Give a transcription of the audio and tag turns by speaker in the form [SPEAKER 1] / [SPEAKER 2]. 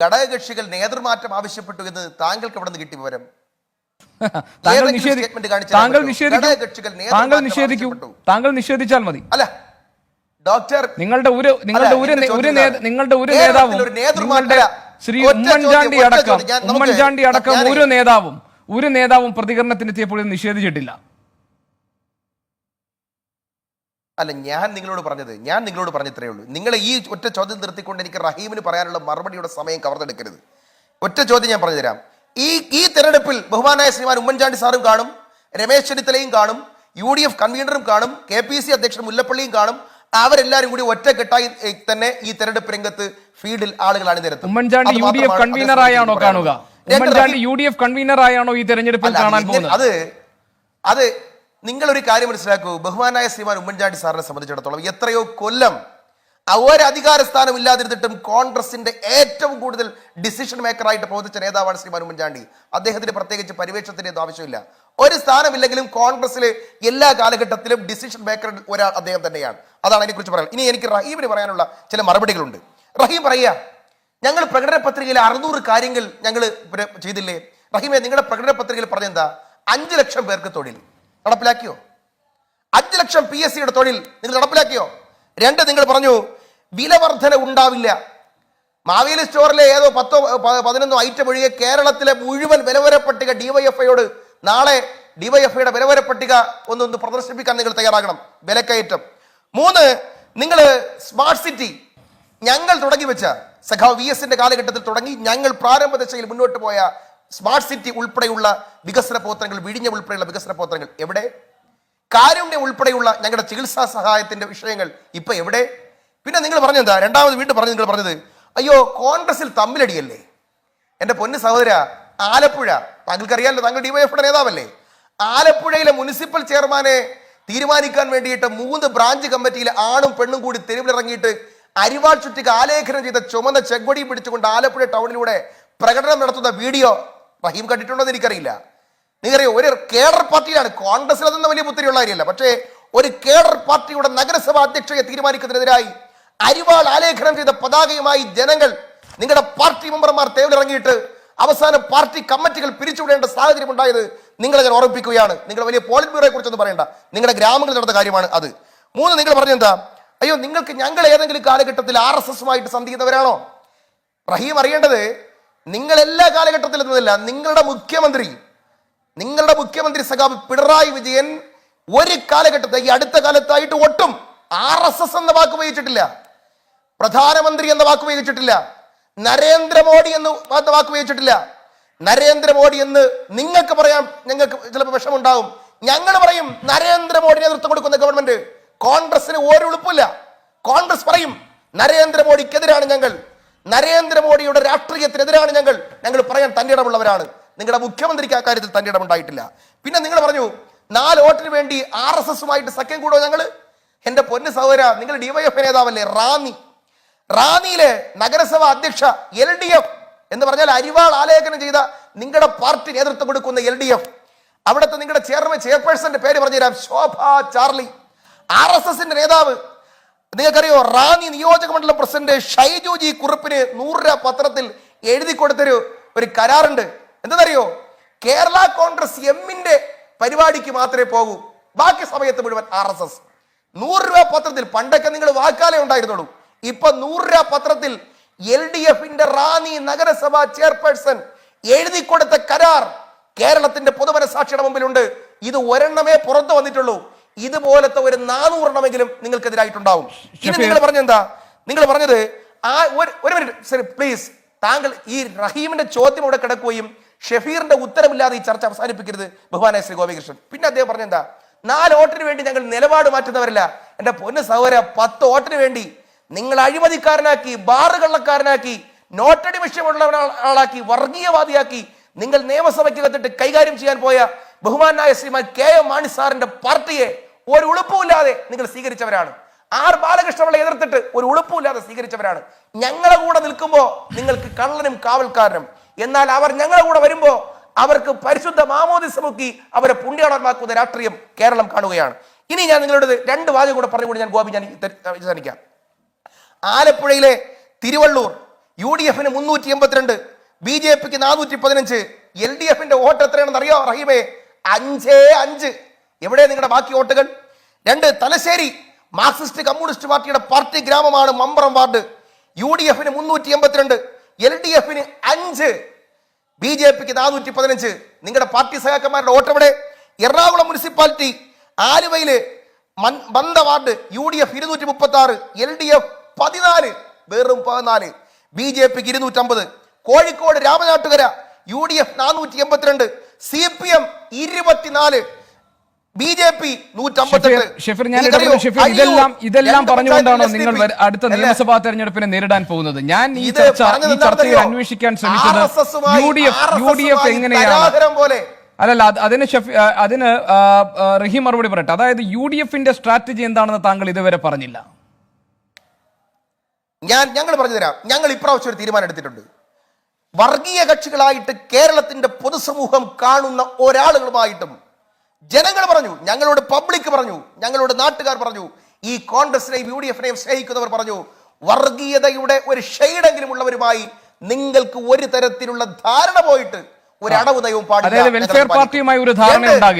[SPEAKER 1] ഘടകകക്ഷികൾ നേതൃമാറ്റം ആവശ്യപ്പെട്ടു എന്ന് താങ്കൾക്ക് എവിടെ നിന്ന് കിട്ടി വിവരം?
[SPEAKER 2] താങ്കൾ നിഷേധിച്ചാൽ മതി.
[SPEAKER 1] അല്ല ഡോക്ടർ,
[SPEAKER 2] നിങ്ങളുടെ ഒരു നേതാവും ശ്രീ ഉമ്മൻചാണ്ടി അടക്കം ഒരു നേതാവും പ്രതികരണത്തിനെത്തിയപ്പോൾ നിഷേധിച്ചിട്ടില്ല.
[SPEAKER 1] അല്ല, ഞാൻ നിങ്ങളോട് പറഞ്ഞത്രേ ഉള്ളൂ. നിങ്ങൾ ഈ ഒറ്റ ചോദ്യം നിർത്തിക്കൊണ്ട് എനിക്ക് റഹീമിന് പറയാനുള്ള മറുപടിയുടെ സമയം കവർന്നെടുക്കരുത്. ഒറ്റ ചോദ്യം ഞാൻ പറഞ്ഞുതരാം. ഈ തെരഞ്ഞെടുപ്പിൽ ബഹുമാനായ ശ്രീമാൻ ഉമ്മൻചാണ്ടി സാറും കാണും, രമേശ് ചെന്നിത്തലയും കാണും, UDF കൺവീനറും കാണും, KPC അധ്യക്ഷൻ മുല്ലപ്പള്ളിയും കാണും. അവരെല്ലാരും കൂടി ഒറ്റക്കെട്ടായി തന്നെ ഈ തെരഞ്ഞെടുപ്പ് രംഗത്ത് ഫീൽഡിൽ ആളുകൾ അണിനിരത്തും.
[SPEAKER 2] ഉമ്മൻചാണ്ടി UDF കൺവീനറായാണോ കാണുക? ഉമ്മൻചാണ്ടി UDF കൺവീനറായാണോ ഈ തെരഞ്ഞെടുപ്പിൽ കാണാൻ പോകുന്നത്?
[SPEAKER 1] അത് നിങ്ങളൊരു കാര്യം മനസ്സിലാക്കൂ. ബഹുമാനായ ശ്രീമാൻ ഉമ്മൻചാണ്ടി സാറിനെ സംബന്ധിച്ചിടത്തോളം എത്രയോ കൊല്ലം ഒരു അധികാര സ്ഥാനം ഇല്ലാതിരുന്നിട്ടും കോൺഗ്രസിന്റെ ഏറ്റവും കൂടുതൽ ഡിസിഷൻ മേക്കറായിട്ട് പ്രവർത്തിച്ച നേതാവാണ് ശ്രീമാൻ ഉമ്മൻചാണ്ടി. അദ്ദേഹത്തിന് പ്രത്യേകിച്ച് പരിവേഷത്തിന്റെ ആവശ്യമില്ല. ഒരു സ്ഥാനമില്ലെങ്കിലും കോൺഗ്രസിലെ എല്ലാ കാലഘട്ടത്തിലും ഡിസിഷൻ മേക്കർ ഒരാൾ അദ്ദേഹം തന്നെയാണ്. അതാണ് അതിനെക്കുറിച്ച് പറയാൻ. ഇനി എനിക്ക് റഹീമിന് പറയാനുള്ള ചില മറുപടികളുണ്ട്. റഹീം പറയുക, ഞങ്ങൾ പ്രകടന പത്രികയിൽ 600 കാര്യങ്ങൾ ഞങ്ങൾ ചെയ്തില്ലേ? റഹീമെ, നിങ്ങളുടെ പ്രകടന പത്രികയിൽ പറഞ്ഞെന്താ? 5 ലക്ഷം പേർക്ക് തൊഴിൽ നടപ്പിലാക്കിയോ? 5 ലക്ഷം PSCയുടെ തൊഴിൽ നിങ്ങൾ നടപ്പിലാക്കിയോ? 2, നിങ്ങൾ പറഞ്ഞു വില വർധന ഉണ്ടാവില്ല. മാവേലി സ്റ്റോറിലെ ഏതോ 10-11 ഐറ്റം ഒഴികെ കേരളത്തിലെ മുഴുവൻ വിലവര പട്ടിക DYFIയോട് നാളെ DYFIയുടെ വിലവര പട്ടിക ഒന്ന് പ്രദർശിപ്പിക്കാൻ നിങ്ങൾ തയ്യാറാകണം. വിലക്കയറ്റം. 3, നിങ്ങൾ സ്മാർട്ട് സിറ്റി ഞങ്ങൾ തുടങ്ങി വെച്ച സഖാവ് VSന്റെ കാലഘട്ടത്തിൽ തുടങ്ങി ഞങ്ങൾ പ്രാരംഭ ദശയിൽ മുന്നോട്ട് പോയ സ്മാർട്ട് സിറ്റി ഉൾപ്പെടെയുള്ള വികസന പ്രവർത്തനങ്ങൾ, വിഴിഞ്ഞ ഉൾപ്പെടെയുള്ള വികസന പ്രവർത്തനങ്ങൾ എവിടെ? കാരുണ്യം ഉൾപ്പെടെയുള്ള ഞങ്ങളുടെ ചികിത്സാ സഹായത്തിന്റെ വിഷയങ്ങൾ ഇപ്പൊ എവിടെ? പിന്നെ നിങ്ങൾ പറഞ്ഞെന്താ? രണ്ടാമത് വീണ്ടും നിങ്ങൾ പറഞ്ഞത് അയ്യോ കോൺഗ്രസിൽ തമ്മിലടിയല്ലേ. എന്റെ പൊന്ന് സഹോദര, ആലപ്പുഴ താങ്കൾക്കറിയാമല്ലോ, താങ്കൾ DYFയുടെ നേതാവല്ലേ. ആലപ്പുഴയിലെ മുനിസിപ്പൽ ചെയർമാനെ തീരുമാനിക്കാൻ വേണ്ടിയിട്ട് 3 ബ്രാഞ്ച് കമ്മിറ്റിയിലെ ആണും പെണ്ണും കൂടി തെരുവിലിറങ്ങിയിട്ട് അരിവാൾ ചുറ്റിക്ക് ആലേഖനം ചെയ്ത ചുമന്ന ചെങ്കൊടിയും പിടിച്ചുകൊണ്ട് ആലപ്പുഴ ടൗണിലൂടെ പ്രകടനം നടത്തുന്ന വീഡിയോ റഹീം കണ്ടിട്ടുണ്ടോ എന്ന് എനിക്കറിയില്ല. നിങ്ങൾക്കറിയോ, ഒരു കേഡർ പാർട്ടിയാണ് കോൺഗ്രസിൽ, അതൊന്നും വലിയ പുത്തിരിയുള്ള കാര്യമല്ല. പക്ഷേ ഒരു കേഡർ പാർട്ടിയുടെ നഗരസഭാ അധ്യക്ഷയെ തീരുമാനിക്കുന്നതിനെതിരായി അരിവാൾ ആലേഖനം ചെയ്ത പതാകയുമായി ജനങ്ങൾ, നിങ്ങളുടെ പാർട്ടി മെമ്പർമാർ തെരുവിലിറങ്ങിയിട്ട് അവസാനം പാർട്ടി കമ്മിറ്റികൾ പിരിച്ചുവിടേണ്ട സാഹചര്യം ഉണ്ടായത് നിങ്ങളെ ഞാൻ ഓർമ്മിപ്പിക്കുകയാണ്. നിങ്ങൾ വലിയ പോളിറ്റ് ബ്യൂറോയെ കുറിച്ചൊന്നും പറയേണ്ട, നിങ്ങളുടെ ഗ്രാമങ്ങളിൽ നടന്ന കാര്യമാണ് അത്. 3, നിങ്ങൾ പറഞ്ഞെന്താ? അയ്യോ നിങ്ങൾക്ക് ഞങ്ങൾ ഏതെങ്കിലും കാലഘട്ടത്തിൽ RSSുമായിട്ട് സന്ധി ചെയ്യുന്നവരാണോ? റഹീം അറിയേണ്ടത്, നിങ്ങൾ എല്ലാ കാലഘട്ടത്തിലും എന്നതല്ല, നിങ്ങളുടെ മുഖ്യമന്ത്രി സഖാബ് പിണറായി വിജയൻ ഒരു കാലഘട്ടത്തെ ഈ അടുത്ത കാലത്തായിട്ട് ഒട്ടും RSS എന്ന വാക്ക് ഉപയോഗിച്ചിട്ടില്ല, പ്രധാനമന്ത്രി എന്ന വാക്ക് ഉപയോഗിച്ചിട്ടില്ല, നരേന്ദ്രമോദി എന്ന് വാക്ക് ഉപയോഗിച്ചിട്ടില്ല. നരേന്ദ്രമോദി എന്ന് നിങ്ങൾക്ക് പറയാം, ഞങ്ങൾക്ക് ചിലപ്പോൾ വിഷമുണ്ടാവും. ഞങ്ങൾ പറയും നരേന്ദ്രമോദി നേതൃത്വം കൊടുക്കുന്ന ഗവൺമെന്റ്. കോൺഗ്രസിന് ഒരു ഉളുപ്പില്ല. കോൺഗ്രസ് പറയും നരേന്ദ്രമോദിക്കെതിരാണ് ഞങ്ങൾ, നരേന്ദ്രമോദിയുടെ രാഷ്ട്രീയത്തിനെതിരാണ് ഞങ്ങൾ പറയാൻ തന്റെ ഇടമുള്ളവരാണ്. നിങ്ങളുടെ മുഖ്യമന്ത്രിക്ക് ആ കാര്യത്തിൽ തന്റെ ഇടമുണ്ടായിട്ടില്ല. പിന്നെ നിങ്ങൾ പറഞ്ഞു 4 വോട്ടിന് വേണ്ടി RSSുമായിട്ട് സഖ്യം കൂടോ ഞങ്ങൾ. എന്റെ പൊന്ന് സഹോദര, നിങ്ങൾ DYF നേതാവല്ലേ. റാന്നിയിലെ നഗരസഭ അധ്യക്ഷ LDF എന്ന് പറഞ്ഞാൽ അരിവാൾ ആലേഖനം ചെയ്ത നിങ്ങളുടെ പാർട്ടി നേതൃത്വം കൊടുക്കുന്ന LDF, അവിടുത്തെ നിങ്ങളുടെ ചെയർപേഴ്സന്റെ പേര് പറഞ്ഞുതരാം, ശോഭ ചാർലി. RSSന്റെ നേതാവ് നിങ്ങൾക്കറിയോ, റാന്നി നിയോജക മണ്ഡലം പ്രസിഡന്റ് ഷൈജു ജി കുറുപ്പിന് 100 രൂപ പത്രത്തിൽ എഴുതി കൊടുത്തൊരു കരാറുണ്ട്. എന്തെന്നറിയോ? കേരള കോൺഗ്രസ് എമ്മിന്റെ പരിപാടിക്ക് മാത്രമേ പോകൂ, ബാക്കി സമയത്ത് മുഴുവൻ RSS. 100 രൂപ പത്രത്തിൽ, പണ്ടൊക്കെ നിങ്ങൾ വാക്കാലേ ഉണ്ടായിരുന്നുള്ളൂ, ഇപ്പൊ 100 രൂപ പത്രത്തിൽ LDFന്റെ റാന്നി നഗരസഭാ ചെയർപേഴ്സൺ എഴുതി കൊടുത്ത കരാർ കേരളത്തിന്റെ പൊതുമനസാക്ഷിയുടെ മുമ്പിലുണ്ട്. ഇത് ഒരെണ്ണമേ പുറത്തു വന്നിട്ടുള്ളൂ. ഇതുപോലത്തെ ഒരു 400 എണ്ണമെങ്കിലും നിങ്ങൾക്കെതിരായിട്ടുണ്ടാവും. ഇനി നിങ്ങൾ പറഞ്ഞെന്താ? നിങ്ങൾ പറഞ്ഞത് ഒരു മിനിറ്റ് പ്ലീസ്, താങ്കൾ ഈ റഹീമിന്റെ ചോദ്യം ഇവിടെ കിടക്കുകയും ഷഫീറിന്റെ ഉത്തരമില്ലാതെ ഈ ചർച്ച അവസാനിപ്പിക്കരുത് ബഹുമാനായ ശ്രീ ഗോപികൃഷ്ണൻ. പിന്നെ അദ്ദേഹം പറഞ്ഞെന്താ? 4 വോട്ടിന് വേണ്ടി ഞങ്ങൾ നിലപാട് മാറ്റുന്നവരല്ല. എന്റെ പൊന്ന് സഹോദര, 10 വോട്ടിന് വേണ്ടി നിങ്ങൾ അഴിമതിക്കാരനാക്കി, ബാറ് കള്ളക്കാരനാക്കി, നോട്ടടി വിഷയമുള്ള ആളാക്കി, വർഗീയവാദിയാക്കി നിങ്ങൾ നിയമസഭയ്ക്കകത്തിട്ട് കൈകാര്യം ചെയ്യാൻ പോയ ബഹുമാനായ ശ്രീമാൻ KM മാണി സാറിന്റെ പാർട്ടിയെ ഒരു ഉളുപ്പുമില്ലാതെ നിങ്ങൾ സ്വീകരിച്ചവരാണ്. R ബാലകൃഷ്ണപിള്ള എതിർത്തിട്ട് ഒരു ഉളുപ്പുമില്ലാതെ സ്വീകരിച്ചവരാണ്. ഞങ്ങളെ കൂടെ നിൽക്കുമ്പോൾ നിങ്ങൾക്ക് കള്ളനും കാവൽക്കാരനും, എന്നാൽ അവർ ഞങ്ങളെ കൂടെ വരുമ്പോ അവർക്ക് പരിശുദ്ധ മാമോദിസ മുക്കി അവരെ പുണ്യാളന്മാക്കുന്ന രാഷ്ട്രീയം കേരളം കാണുകയാണ്. ഇനി ഞാൻ നിങ്ങളുടെ 2 വാചകം കൂടെ പറഞ്ഞുകൊണ്ട് ഞാൻ ഗോപി അവസാനിക്കാം. ആലപ്പുഴയിലെ Thiruvallur UDF 382, BJP 415, LDF vote എത്രയാണെന്ന് അറിയോ റഹീമേ? 5-5. എവിടെ നിങ്ങളുടെ ബാക്കി വോട്ടുകൾ? 2, തലശ്ശേരി മാർക്സിസ്റ്റ് കമ്മ്യൂണിസ്റ്റ് പാർട്ടിയുടെ പാർട്ടി ഗ്രാമമാണ് Mambaram ward. UDF 382, LDF 5, BJP 415. നിങ്ങളുടെ പാർട്ടി സഹാക്കന്മാരുടെ വോട്ട് എവിടെ? എറണാകുളം മുനിസിപ്പാലിറ്റി ആലുവയില് ബന്ദ വാർഡ് UDF 236, LDF 14, വെറും 14, BJP 250. Kozhikode Ramanattukara UDF 482, CPM 24, BJP 158.
[SPEAKER 2] Shefeer, ഇതെല്ലാം പറഞ്ഞുകൊണ്ടാണോ നിങ്ങൾ അടുത്ത നിയമസഭാ തെരഞ്ഞെടുപ്പിനെ നേരിടാൻ പോകുന്നത്? ഞാൻ ഈ ചർച്ചയിൽ അന്വേഷിക്കാൻ ശ്രമിച്ചത് UDF എങ്ങനെയാണ്. അല്ലല്ല, അതിന് റഹീം മറുപടി പറയട്ടെ. അതായത് UDFന്റെ സ്ട്രാറ്റജി എന്താണെന്ന് താങ്കൾ ഇതുവരെ പറഞ്ഞില്ല.
[SPEAKER 1] ഞങ്ങൾ പറഞ്ഞുതരാം. ഞങ്ങൾ ഇപ്രാവശ്യം ഒരു തീരുമാനം എടുത്തിട്ടുണ്ട്. വർഗീയ കക്ഷികളായിട്ട് കേരളത്തിന്റെ പൊതുസമൂഹം കാണുന്ന ഒരാളുകളുമായിട്ടും ജനങ്ങൾ പറഞ്ഞു, ഞങ്ങളോട് പബ്ലിക് പറഞ്ഞു, ഞങ്ങളോട് നാട്ടുകാർ പറഞ്ഞു, ഈ കോൺഗ്രസിനെയും UDFനെയും സ്നേഹിക്കുന്നവർ പറഞ്ഞു, വർഗീയതയുടെ ഒരു ഷെയ്ഡെങ്കിലും ഉള്ളവരുമായി നിങ്ങൾക്ക് ഒരു തരത്തിലുള്ള ധാരണ പോയിട്ട് ഒരു അടവ് നയവും പാടില്ല.
[SPEAKER 2] വെൽഫെയർ പാർട്ടിയുമായി ഒരു ധാരണ ഉണ്ടാകില്ല.